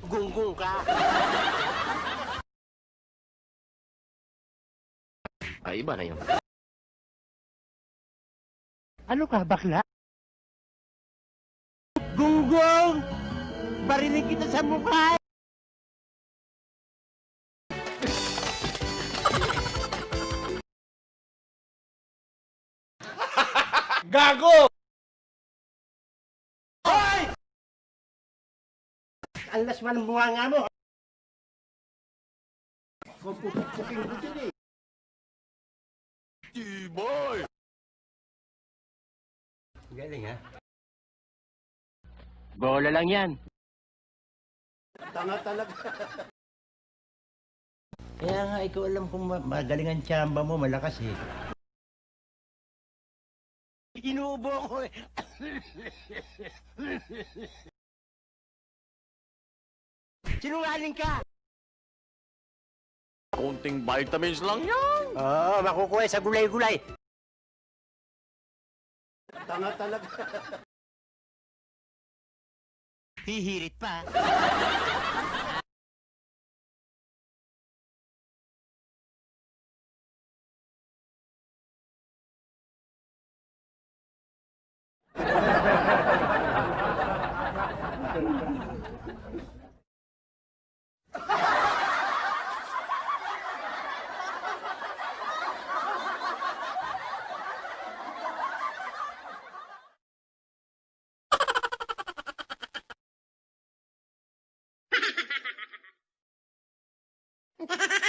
Gunggong ka. Ay, iba na yun. Ano ka, bakla? Gunggong! Barinig kita sa mukha! Gago! Ang lasman ng bunganga mo! Kung pupukpukin ko dyan eh. Tibay! Galing ha? Bola lang yan. Tanga talaga. Kaya nga, ikaw alam kung magaling ang tsamba mo, malakas eh. Inuubo ko eh. Sinungaling ka! Kunting vitamins lang yan. Oo, makukuha sa gulay-gulay. Tanga talaga. Hihirit pa. Ha ha ha!